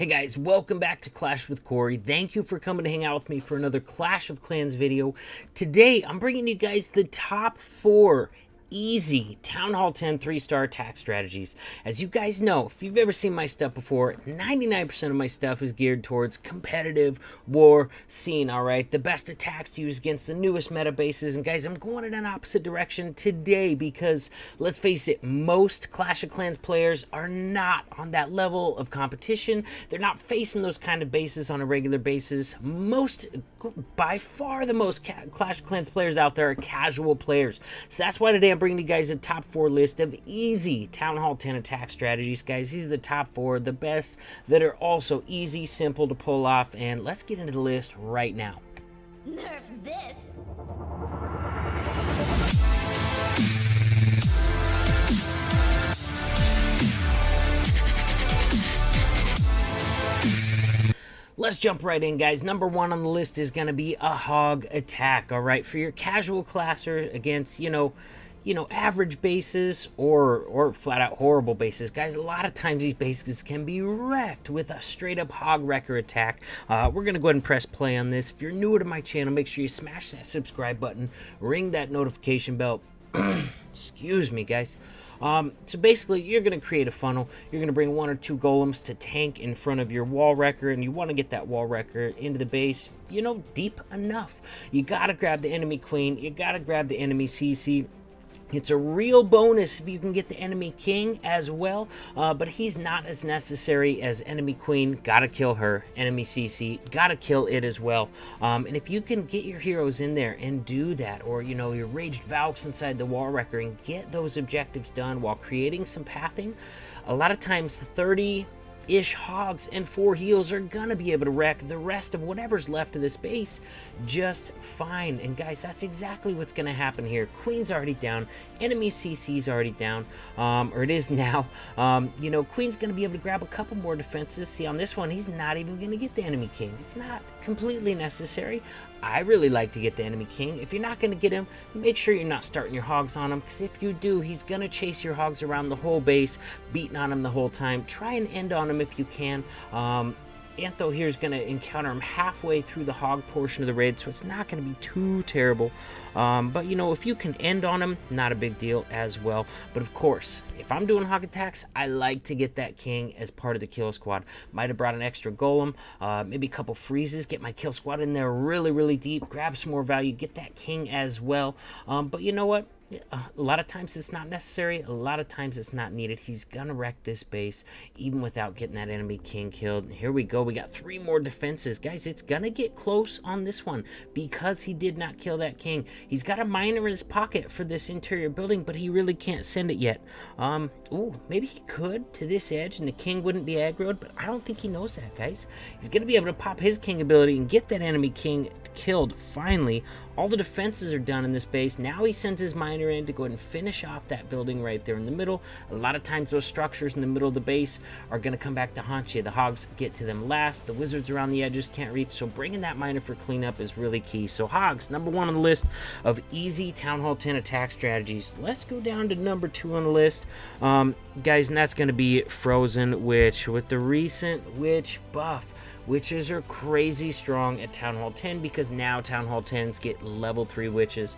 Hey guys, welcome back to Clash with Corey. Thank you for coming to hang out with me for another Clash of Clans video. Today, I'm bringing you guys the top 4 easy Town Hall 10 3-star attack strategies. As you guys know, if you've ever seen my stuff before, 99% of my stuff is geared towards competitive war scene, alright? The best attacks to use against the newest meta bases. And guys, I'm going in an opposite direction today because, let's face it, most Clash of Clans players are not on that level of competition. They're not facing those kind of bases on a regular basis. By far the most Clash of Clans players out there are casual players. So that's why today I'm bringing you guys a top 4 list of easy Town Hall 10 attack strategies. Guys, these are the top 4, the best, that are also easy, simple to pull off. And let's get into the list right now. Nerf this! Let's jump right in, guys. Number 1 on the list is going to be a hog attack, all right? For your casual classers against, you know, average bases or flat out horrible bases. Guys, a lot of times these bases can be wrecked with a straight up Hog Wrecker attack. We're going to go ahead and press play on this. If you're newer to my channel, make sure you smash that subscribe button, ring that notification bell. Excuse me, guys. So basically, you're going to create a funnel. You're going to bring 1 or 2 golems to tank in front of your wall wrecker, and you want to get that wall wrecker into the base, you know, deep enough. You got to grab the enemy queen. You got to grab the enemy CC. It's a real bonus if you can get the enemy king as well, but he's not as necessary as enemy queen. Gotta kill her. Enemy CC, gotta kill it as well. And if you can get your heroes in there and do that, or, you know, your raged Valks inside the wall wrecker and get those objectives done while creating some pathing, a lot of times the 30-ish hogs and 4 heals are gonna be able to wreck the rest of whatever's left of this base just fine. And guys, that's exactly what's gonna happen here. Queen's already down, enemy CC's already down, or it is now. You know, Queen's gonna be able to grab a couple more defenses. See, on this one, he's not even gonna get the enemy king. It's not completely necessary. I really like to get the enemy king. If you're not going to get him, make sure you're not starting your hogs on him, because if you do, he's going to chase your hogs around the whole base, beating on him the whole time. Try and end on him if you can. Antho here is going to encounter him halfway through the hog portion of the raid, so it's not going to be too terrible. But, you know, if you can end on him, not a big deal as well. But, of course, if I'm doing hog attacks, I like to get that king as part of the kill squad. Might have brought an extra golem, maybe a couple freezes, get my kill squad in there really, really deep, grab some more value, get that king as well. But you know what? A lot of times it's not necessary. A lot of times it's not needed. He's gonna wreck this base even without getting that enemy king killed. Here we go. We got 3 more defenses. Guys, it's gonna get close on this one because he did not kill that king. He's got a miner in his pocket for this interior building, but he really can't send it yet. Ooh, maybe he could to this edge and the king wouldn't be aggroed, but I don't think he knows that, guys. He's gonna be able to pop his king ability and get that enemy king killed finally. All the defenses are done in this base. Now he sends his miner in to go ahead and finish off that building right there in the middle. A lot of times those structures in the middle of the base are going to come back to haunt you. The hogs get to them last. The wizards around the edges can't reach, so bringing that miner for cleanup is really key. So hogs, number 1 on the list of easy Town Hall 10 attack strategies. Let's go down to number 2 on the list, guys, and that's going to be Frozen Witch. With the recent witch buff, witches are crazy strong at Town Hall 10 because now Town Hall 10s get level 3 witches.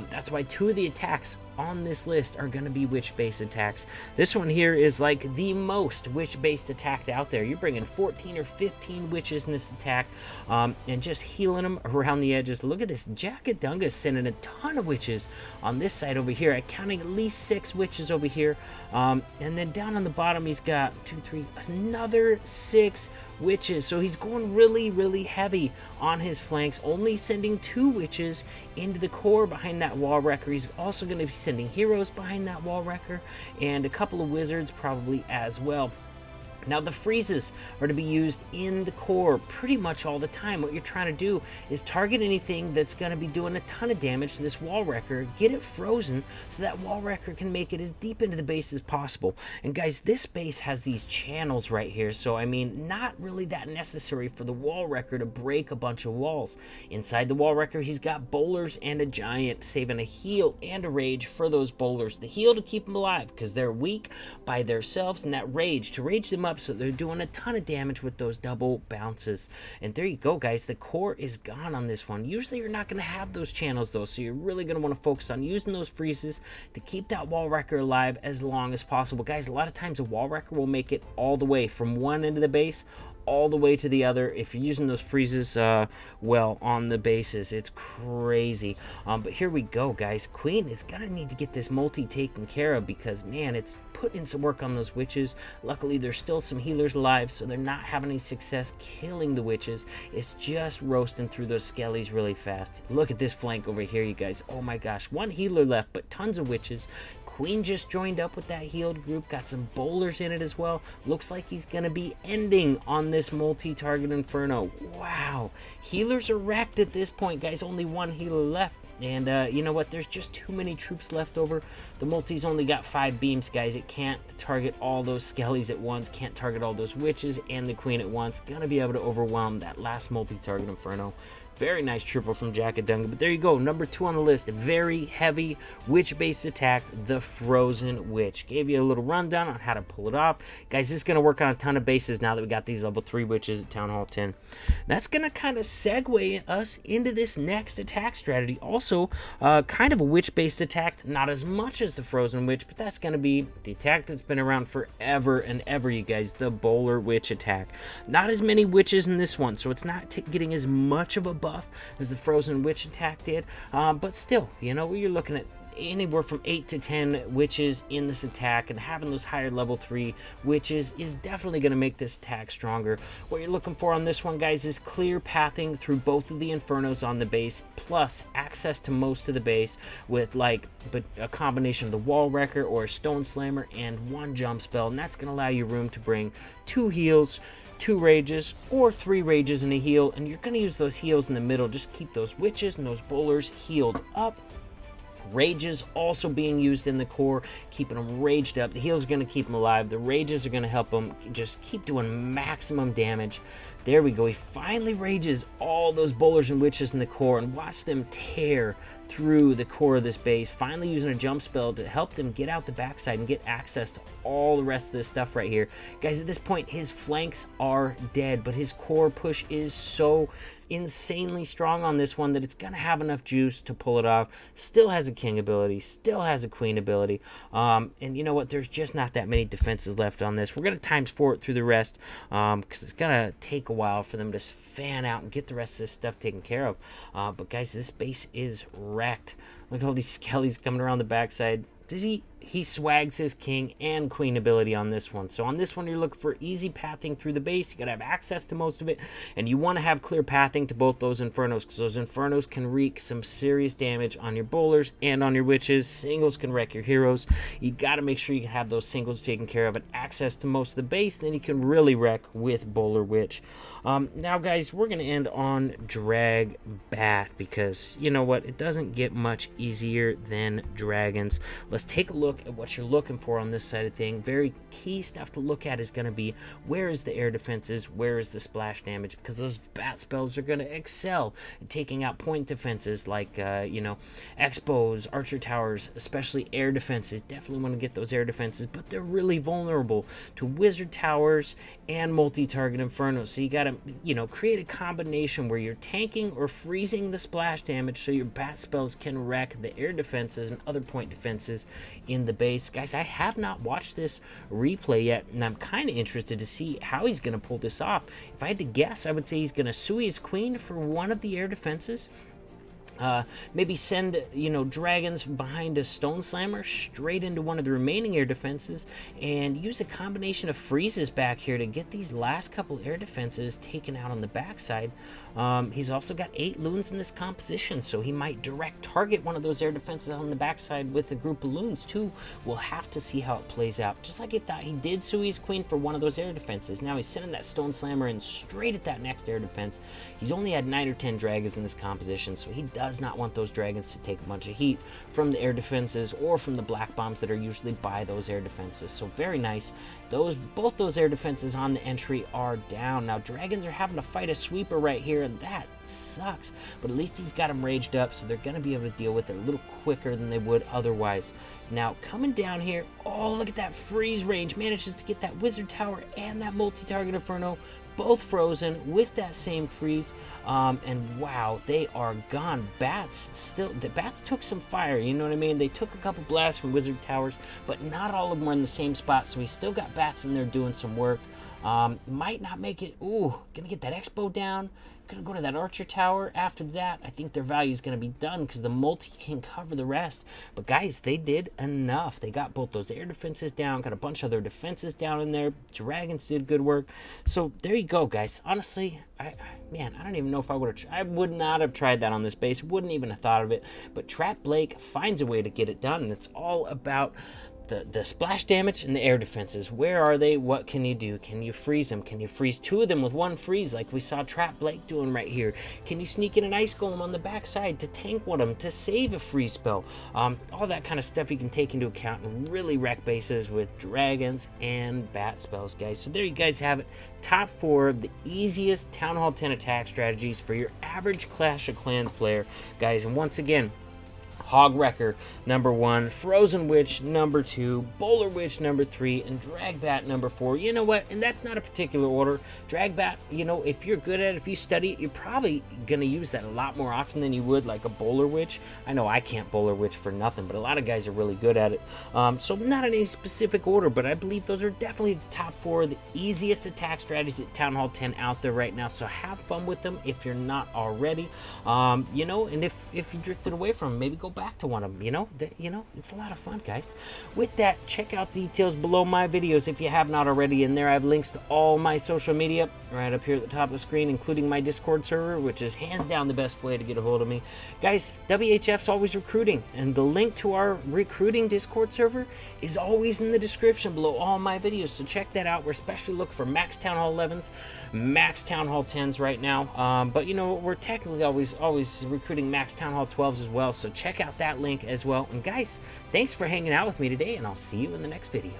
That's why 2 of the attacks on this list are going to be witch-based attacks. This one here is like the most witch-based attack out there. You're bringing 14 or 15 witches in this attack and just healing them around the edges. Look at this. Jackadunga's sending a ton of witches on this side over here. I'm counting at least 6 witches over here. And then down on the bottom, he's got 2, 3, another 6 witches. So he's going really, really heavy on his flanks, only sending 2 witches into the core behind that wall wrecker. He's also going to be sending heroes behind that wall wrecker and a couple of wizards probably as well. Now, the freezes are to be used in the core pretty much all the time. What you're trying to do is target anything that's going to be doing a ton of damage to this wall wrecker, get it frozen so that wall wrecker can make it as deep into the base as possible. And guys, this base has these channels right here, so I mean, not really that necessary for the wall wrecker to break a bunch of walls. Inside the wall wrecker, he's got bowlers and a giant, saving a heal and a rage for those bowlers. The heal to keep them alive because they're weak by themselves, and that rage to rage them up up, so they're doing a ton of damage with those double bounces. And there you go, guys. The core is gone on this one. Usually you're not going to have those channels, though, so you're really going to want to focus on using those freezes to keep that wall wrecker alive as long as possible. Guys, a lot of times a wall wrecker will make it all the way from one end of the base all the way to the other if you're using those freezes well on the bases. It's crazy. But here we go, guys. Queen is gonna need to get this multi taken care of because, man, it's put in some work on those witches. Luckily there's still some healers alive, so they're not having any success killing the witches. It's just roasting through those skellies really fast. Look at this flank over here, you guys. Oh my gosh, one healer left, but tons of witches. Queen just joined up with that healed group, got some bowlers in it as well. Looks like he's going to be ending on this multi-target inferno. Wow, healers are wrecked at this point, guys. Only one healer left. And you know what? There's just too many troops left over. The multi's only got 5 beams, guys. It can't target all those skellies at once. Can't target all those witches and the queen at once. Gonna be able to overwhelm that last multi-target inferno. Very nice triple from Jackadunga. But there you go, number 2 on the list. A very heavy witch-based attack, the Frozen Witch. Gave you a little rundown on how to pull it off. Guys, this is going to work on a ton of bases now that we got these level 3 witches at Town Hall 10. That's going to kind of segue us into this next attack strategy. Also, kind of a witch-based attack. Not as much as the Frozen Witch, but that's going to be the attack that's been around forever and ever, you guys. The Bolar Witch attack. Not as many witches in this one, so it's not getting as much of a buff as the Frozen Witch attack did, but still, you know, you're looking at anywhere from 8 to 10 witches in this attack, and having those higher level 3 witches is definitely going to make this attack stronger. What you're looking for on this one, guys, is clear pathing through both of the infernos on the base, plus access to most of the base with but a combination of the wall wrecker or a stone slammer and 1 jump spell, and that's going to allow you room to bring 2 heals, 2 rages, or 3 rages and a heal, and you're going to use those heals in the middle. Just keep those witches and those bowlers healed up. Rages also being used in the core, keeping them raged up. The heals are going to keep them alive. The rages are going to help them just keep doing maximum damage. There we go. He finally rages all those bowlers and witches in the core, and watch them tear through the core of this base, finally using a jump spell to help them get out the backside and get access to all the rest of this stuff right here. Guys, at this point, his flanks are dead, but his core push is so insanely strong on this one that it's gonna have enough juice to pull it off. Still has a king ability, still has a queen ability, and you know what, there's just not that many defenses left on this. We're gonna times 4 it through the rest, because it's gonna take a while for them to fan out and get the rest of this stuff taken care of. But guys, this base is wrecked. Look at all these skellies coming around the backside. Does he swags his king and queen ability on this one. So on this one, you're looking for easy pathing through the base. You gotta have access to most of it, and you want to have clear pathing to both those infernos, because those infernos can wreak some serious damage on your bowlers and on your witches. Singles can wreck your heroes. You gotta make sure you can have those singles taken care of and access to most of the base. Then you can really wreck with Bowler Witch. Now, guys, we're gonna end on Drag Bat, because you know what? It doesn't get much easier than dragons. Let's take a look at what you're looking for on this side of thing. Very key stuff to look at is going to be, where is the air defenses, where is the splash damage, because those bat spells are going to excel at taking out point defenses like you know, expos, archer towers, especially air defenses. Definitely want to get those air defenses, but they're really vulnerable to wizard towers and multi-target infernos. So you got to, you know, create a combination where you're tanking or freezing the splash damage so your bat spells can wreck the air defenses and other point defenses in the base. Guys, I have not watched this replay yet, and I'm kind of interested to see how he's going to pull this off. If I had to guess, I would say he's going to Sui his queen for one of the air defenses. Maybe send, you know, dragons behind a stone slammer straight into one of the remaining air defenses, and use a combination of freezes back here to get these last couple air defenses taken out on the backside. He's also got 8 loons in this composition, so he might direct target one of those air defenses on the backside with a group of loons too. We'll have to see how it plays out. Just like I thought, he did Sui's queen for one of those air defenses. Now he's sending that stone slammer in straight at that next air defense. He's only had 9 or 10 dragons in this composition, so he does does not want those dragons to take a bunch of heat from the air defenses or from the black bombs that are usually by those air defenses. So very nice. Both those air defenses on the entry are down. Now dragons are having to fight a sweeper right here, and that sucks, but at least he's got them raged up, so they're going to be able to deal with it a little quicker than they would otherwise. Now coming down here, oh, look at that freeze range, manages to get that wizard tower and that multi-target inferno both frozen with that same freeze, and wow, they are gone. The bats took some fire, you know what I mean? They took a couple blasts from wizard towers, but not all of them were in the same spot, so we still got bats in there doing some work. Might not make it. Ooh, gonna get that expo down. Gonna go to that archer tower. After that, I think their value is gonna be done because the multi can cover the rest. But guys, they did enough. They got both those air defenses down, got a bunch of their defenses down in there. Dragons did good work. So there you go, guys. Honestly, man, I don't even know if I would not have tried that on this base. Wouldn't even have thought of it. But Trap Blake finds a way to get it done, and it's all about the splash damage and the air defenses. Where are they? What can you do? Can you freeze them? Can you freeze two of them with one freeze like we saw Trap Blake doing right here? Can you sneak in an ice golem on the backside to tank one of them to save a freeze spell? All that kind of stuff you can take into account and really wreck bases with dragons and bat spells, guys. So there you guys have it. Top 4 of the easiest Town Hall 10 attack strategies for your average Clash of Clans player, guys. And once again, Hog Wrecker number 1, Frozen Witch number 2, Bolar Witch number 3, and Dragbat number 4. You know what? And that's not a particular order. Dragbat, you know, if you're good at it, if you study it, you're probably going to use that a lot more often than you would like a Bolar Witch. I know I can't Bolar Witch for nothing, but a lot of guys are really good at it. So not in any specific order, but I believe those are definitely the top 4, the easiest attack strategies at Town Hall 10 out there right now. So have fun with them if you're not already. You know, and if you drifted away from them, maybe go back to one of them. You know, it's a lot of fun, guys. With that, check out details below my videos if you have not already. In there I have links to all my social media right up here at the top of the screen, including my Discord server, which is hands down the best way to get a hold of me, guys. WHF's always recruiting, and the link to our recruiting Discord server is always in the description below all my videos, so check that out. We're especially looking for max Town Hall 11s, max Town Hall 10s right now, but you know, we're technically always recruiting max Town Hall 12s as well, so check out that link as well. And guys, thanks for hanging out with me today, and I'll see you in the next video.